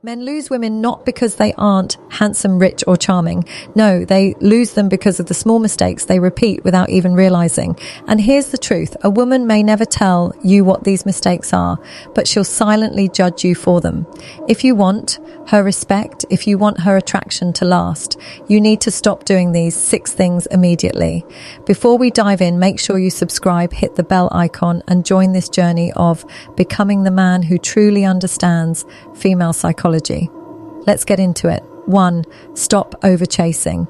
Men lose women not because they aren't handsome, rich, or charming. No, they lose them because of the small mistakes they repeat without even realizing. And here's the truth. A woman may never tell you what these mistakes are, but she'll silently judge you for them. If you want her respect, if you want her attraction to last, you need to stop doing these 6 things immediately. Before we dive in, make sure you subscribe, hit the bell icon, and join this journey of becoming the man who truly understands female psychology. Let's get into it. 1. Stop overchasing.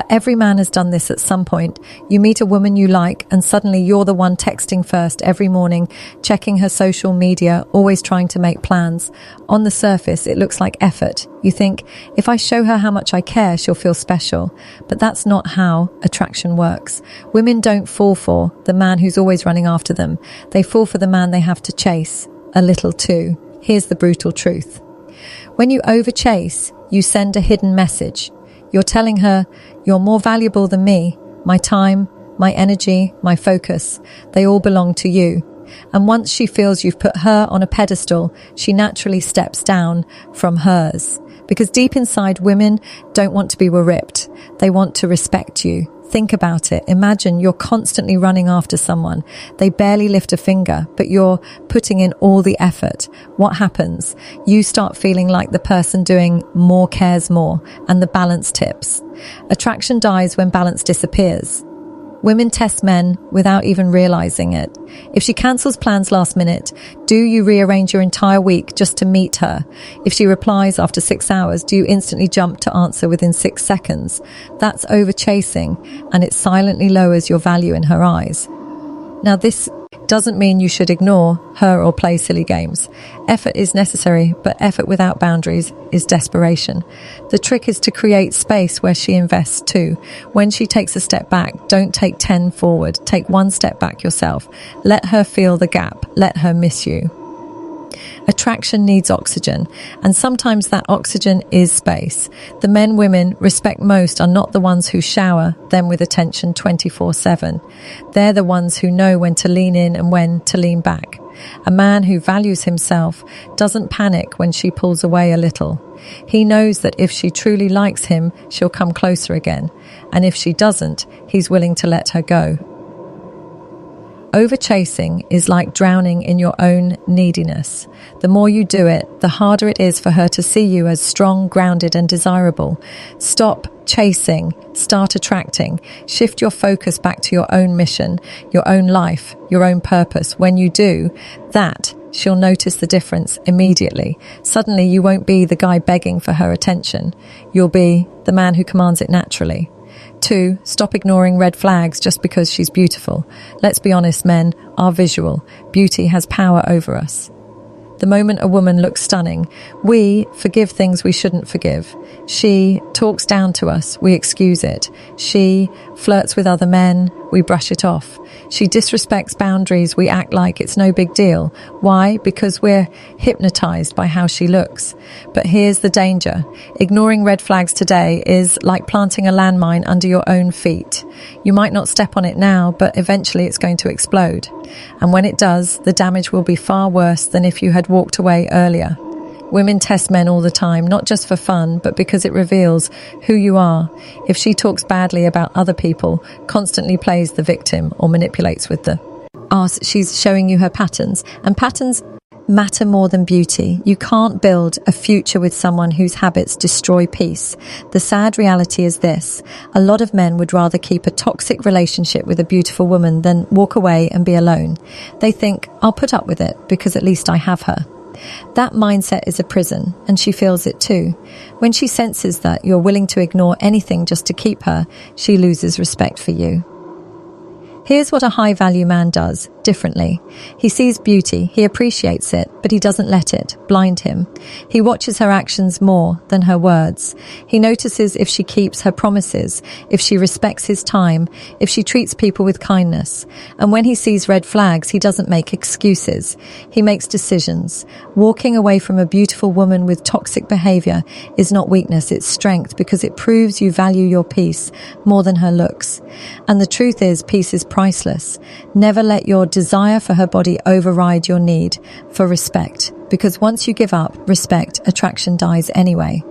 Every man has done this at some point. You meet a woman you like and suddenly you're the one texting first every morning, checking her social media, always trying to make plans. On the surface, it looks like effort. You think, if I show her how much I care, she'll feel special. But that's not how attraction works. Women don't fall for the man who's always running after them. They fall for the man they have to chase a little too. Here's the brutal truth. When you overchase, you send a hidden message. You're telling her, you're more valuable than me. My time, my energy, my focus, they all belong to you. And once she feels you've put her on a pedestal, she naturally steps down from hers. Because deep inside, women don't want to be ripped. They want to respect you. Think about it. Imagine you're constantly running after someone. They barely lift a finger, but you're putting in all the effort. What happens? You start feeling like the person doing more cares more, and the balance tips. Attraction dies when balance disappears. Women test men without even realizing it. If she cancels plans last minute, do you rearrange your entire week just to meet her? If she replies after 6 hours, do you instantly jump to answer within 6 seconds? That's overchasing, and it silently lowers your value in her eyes. Now, this doesn't mean you should ignore her or play silly games. Effort is necessary, but effort without boundaries is desperation. The trick is to create space where she invests too. When she takes a step back, don't take 10 forward. Take 1 step back yourself. Let her feel the gap. Let her miss you. Attraction needs oxygen, and sometimes that oxygen is space. The men women respect most are not the ones who shower them with attention 24/7. They're the ones who know when to lean in and when to lean back. A man who values himself doesn't panic when she pulls away a little. He knows that if she truly likes him, she'll come closer again, and if she doesn't, he's willing to let her go. Overchasing is like drowning in your own neediness. The more you do it, the harder it is for her to see you as strong, grounded, and desirable. Stop chasing, start attracting. Shift your focus back to your own mission, your own life, your own purpose. When you do that, she'll notice the difference immediately. Suddenly, you won't be the guy begging for her attention. You'll be the man who commands it naturally. 2. Stop ignoring red flags just because she's beautiful. Let's be honest, men are visual. Beauty has power over us. The moment a woman looks stunning, we forgive things we shouldn't forgive. She talks down to us, we excuse it. She flirts with other men, we brush it off. She disrespects boundaries, we act like it's no big deal. Why? Because we're hypnotized by how she looks. But here's the danger. Ignoring red flags today is like planting a landmine under your own feet. You might not step on it now, but eventually it's going to explode. And when it does, the damage will be far worse than if you had walked away earlier. Women test men all the time, not just for fun, but because it reveals who you are. If she talks badly about other people, constantly plays the victim, or manipulates with the arse, she's showing you her patterns. And patterns matter more than beauty. You can't build a future with someone whose habits destroy peace. The sad reality is this. A lot of men would rather keep a toxic relationship with a beautiful woman than walk away and be alone. They think, I'll put up with it because at least I have her. That mindset is a prison, and she feels it too. When she senses that you're willing to ignore anything just to keep her, she loses respect for you. Here's what a high-value man does differently. He sees beauty, he appreciates it, but he doesn't let it blind him. He watches her actions more than her words. He notices if she keeps her promises, if she respects his time, if she treats people with kindness. And when he sees red flags, he doesn't make excuses. He makes decisions. Walking away from a beautiful woman with toxic behavior is not weakness, it's strength, because it proves you value your peace more than her looks. And the truth is, peace is priceless. Never let your desire for her body override your need for respect. because once you give up respect, attraction dies anyway.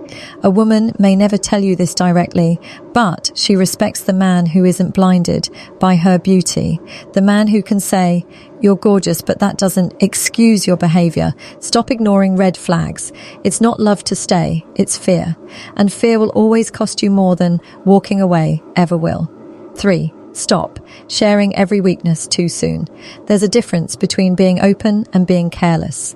A woman may never tell you this directly, but she respects the man who isn't blinded by her beauty. The man who can say, "You're gorgeous, but that doesn't excuse your behavior. Stop ignoring red flags." It's not love to stay, it's fear. And fear will always cost you more than walking away ever will. 3. Stop sharing every weakness too soon. There's a difference between being open and being careless.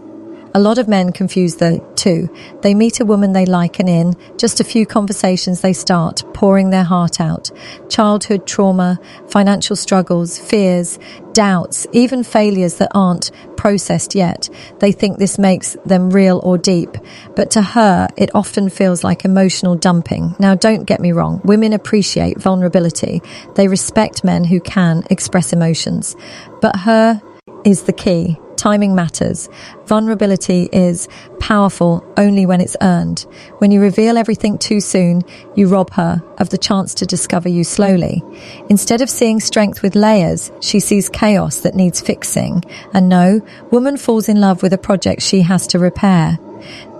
A lot of men confuse the two. They meet a woman they like and in just a few conversations they start pouring their heart out. Childhood trauma, financial struggles, fears, doubts, even failures that aren't processed yet. They think this makes them real or deep. But to her, it often feels like emotional dumping. Now, don't get me wrong. Women appreciate vulnerability. They respect men who can express emotions. But her is the key. Timing matters. Vulnerability is powerful only when it's earned. When you reveal everything too soon, you rob her of the chance to discover you slowly. Instead of seeing strength with layers, she sees chaos that needs fixing. And no, woman falls in love with a project she has to repair.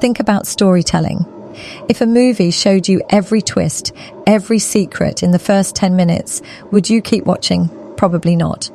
Think about storytelling. If a movie showed you every twist, every secret in the first 10 minutes, would you keep watching? Probably not.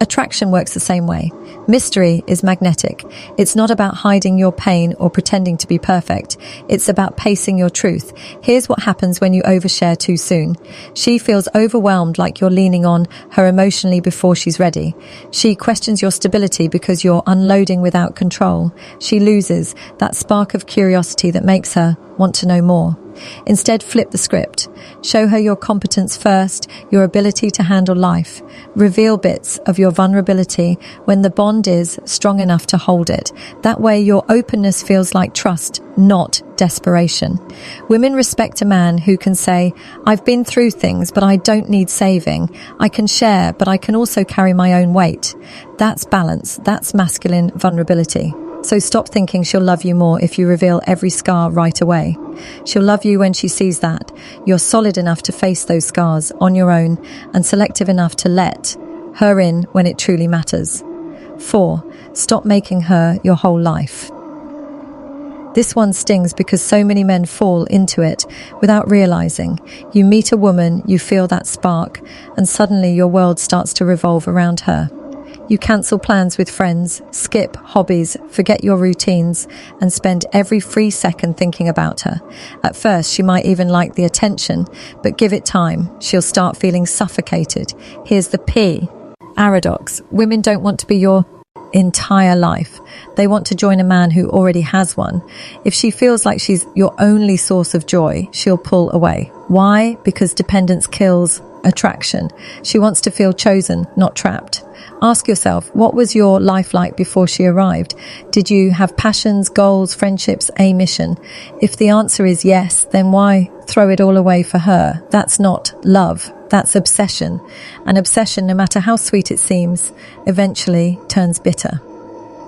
Attraction works the same way. Mystery is magnetic. It's not about hiding your pain or pretending to be perfect. It's about pacing your truth. Here's what happens when you overshare too soon. She feels overwhelmed, like you're leaning on her emotionally before she's ready. She questions your stability because you're unloading without control. She loses that spark of curiosity that makes her want to know more. Instead, flip the script. Show her your competence first, your ability to handle life. Reveal bits of your vulnerability when the bond is strong enough to hold it. That way, your openness feels like trust, not desperation. Women respect a man who can say, "I've been through things, but I don't need saving. I can share, but I can also carry my own weight." That's balance. That's masculine vulnerability. So stop thinking she'll love you more if you reveal every scar right away. She'll love you when she sees that you're solid enough to face those scars on your own and selective enough to let her in when it truly matters. 4. Stop making her your whole life. This one stings because so many men fall into it without realizing. You meet a woman, you feel that spark, and suddenly your world starts to revolve around her. You cancel plans with friends, skip hobbies, forget your routines, and spend every free second thinking about her. At first, she might even like the attention, but give it time. She'll start feeling suffocated. Here's the P. Paradox. Women don't want to be your entire life. They want to join a man who already has one. If she feels like she's your only source of joy, she'll pull away. Why? Because dependence kills attraction. She wants to feel chosen, not trapped. Ask yourself, what was your life like before she arrived? Did you have passions, goals, friendships, a mission? If the answer is yes, then why throw it all away for her? That's not love. That's obsession. And obsession, no matter how sweet it seems, eventually turns bitter.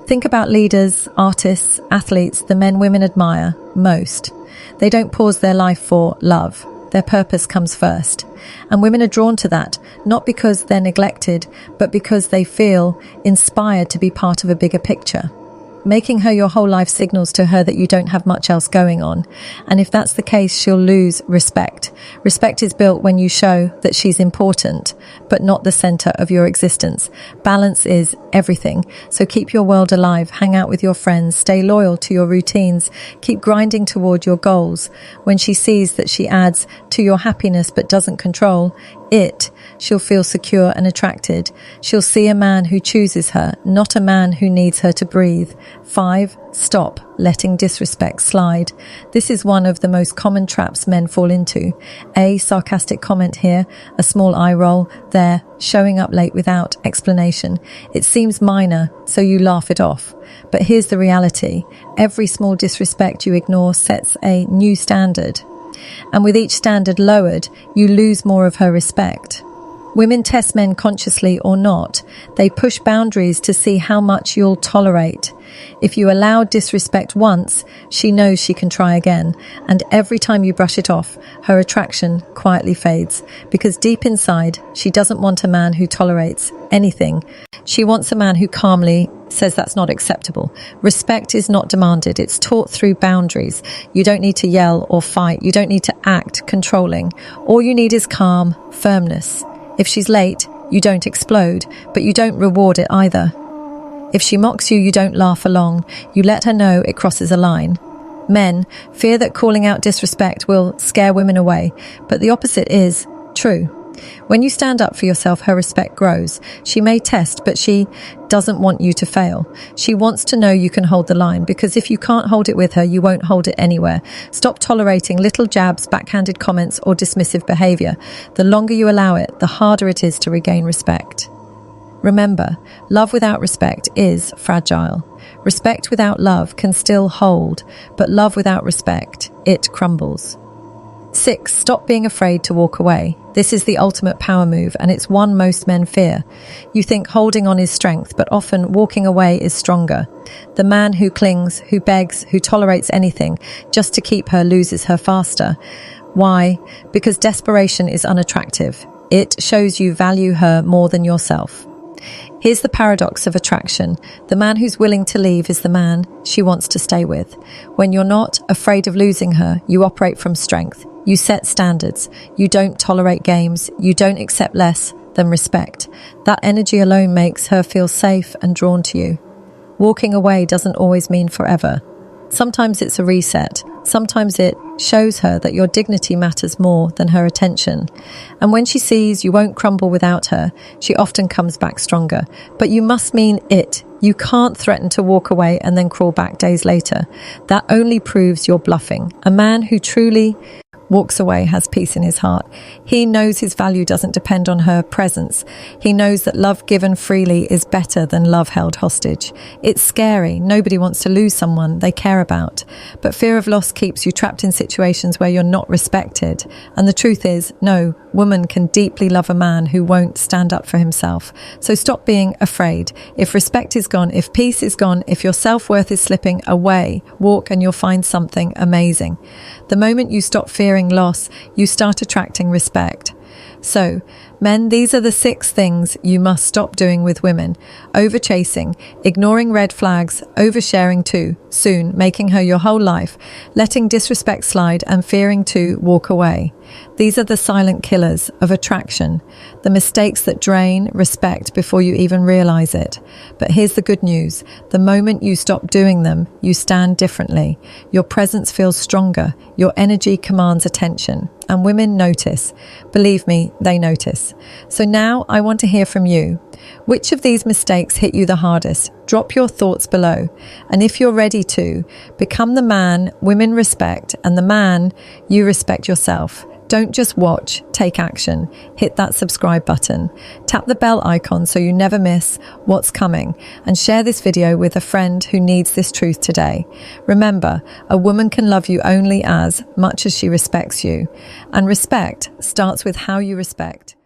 Think about leaders, artists, athletes, the men women admire most. They don't pause their life for love. Their purpose comes first. And women are drawn to that, not because they're neglected, but because they feel inspired to be part of a bigger picture. Making her your whole life signals to her that you don't have much else going on. And if that's the case, she'll lose respect. Respect is built when you show that she's important, but not the center of your existence. Balance is everything. So keep your world alive, hang out with your friends, stay loyal to your routines, keep grinding toward your goals. When she sees that she adds to your happiness but doesn't control it, she'll feel secure and attracted. She'll see a man who chooses her, not a man who needs her to breathe. 5. Stop letting disrespect slide. This is one of the most common traps men fall into. A sarcastic comment here, a small eye roll there, showing up late without explanation. It seems minor, so you laugh it off. But here's the reality. Every small disrespect you ignore sets a new standard. And with each standard lowered, you lose more of her respect. Women test men consciously or not. They push boundaries to see how much you'll tolerate. If you allow disrespect once, she knows she can try again. And every time you brush it off, her attraction quietly fades. Because deep inside, she doesn't want a man who tolerates anything. She wants a man who calmly says that's not acceptable. Respect is not demanded. It's taught through boundaries. You don't need to yell or fight. You don't need to act controlling. All you need is calm, firmness. If she's late, you don't explode, but you don't reward it either. If she mocks you, you don't laugh along. You let her know it crosses a line. Men fear that calling out disrespect will scare women away, but the opposite is true. When you stand up for yourself, her respect grows. She may test, but she doesn't want you to fail. She wants to know you can hold the line, because if you can't hold it with her, you won't hold it anywhere. Stop tolerating little jabs, backhanded comments, or dismissive behavior. The longer you allow it, the harder it is to regain respect. Remember, love without respect is fragile. Respect without love can still hold, but love without respect, it crumbles. 6. Stop being afraid to walk away. This is the ultimate power move, and it's one most men fear. You think holding on is strength, but often walking away is stronger. The man who clings, who begs, who tolerates anything just to keep her loses her faster. Why? Because desperation is unattractive. It shows you value her more than yourself. Here's the paradox of attraction. The man who's willing to leave is the man she wants to stay with. When you're not afraid of losing her, you operate from strength. You set standards. You don't tolerate games. You don't accept less than respect. That energy alone makes her feel safe and drawn to you. Walking away doesn't always mean forever. Sometimes it's a reset. Sometimes it shows her that your dignity matters more than her attention. And when she sees you won't crumble without her, she often comes back stronger. But you must mean it. You can't threaten to walk away and then crawl back days later. That only proves you're bluffing. A man who truly walks away has peace in his heart. He knows his value doesn't depend on her presence. He knows that love given freely is better than love held hostage. It's scary. Nobody wants to lose someone they care about. But fear of loss keeps you trapped in situations where you're not respected. And the truth is, no woman can deeply love a man who won't stand up for himself. So stop being afraid. If respect is gone, if peace is gone, if your self-worth is slipping away, walk and you'll find something amazing. The moment you stop fearing loss, you start attracting respect. So, men, these are the 6 things you must stop doing with women. Overchasing, ignoring red flags, oversharing too soon, making her your whole life, letting disrespect slide, and fearing to walk away. These are the silent killers of attraction, the mistakes that drain respect before you even realize it. But here's the good news. The moment you stop doing them, you stand differently. Your presence feels stronger. Your energy commands attention. And women notice. Believe me, they notice. So now I want to hear from you. Which of these mistakes hit you the hardest? Drop your thoughts below. And if you're ready to, become the man women respect and the man you respect yourself. Don't just watch, take action. Hit that subscribe button. Tap the bell icon so you never miss what's coming. And share this video with a friend who needs this truth today. Remember, a woman can love you only as much as she respects you. And respect starts with how you respect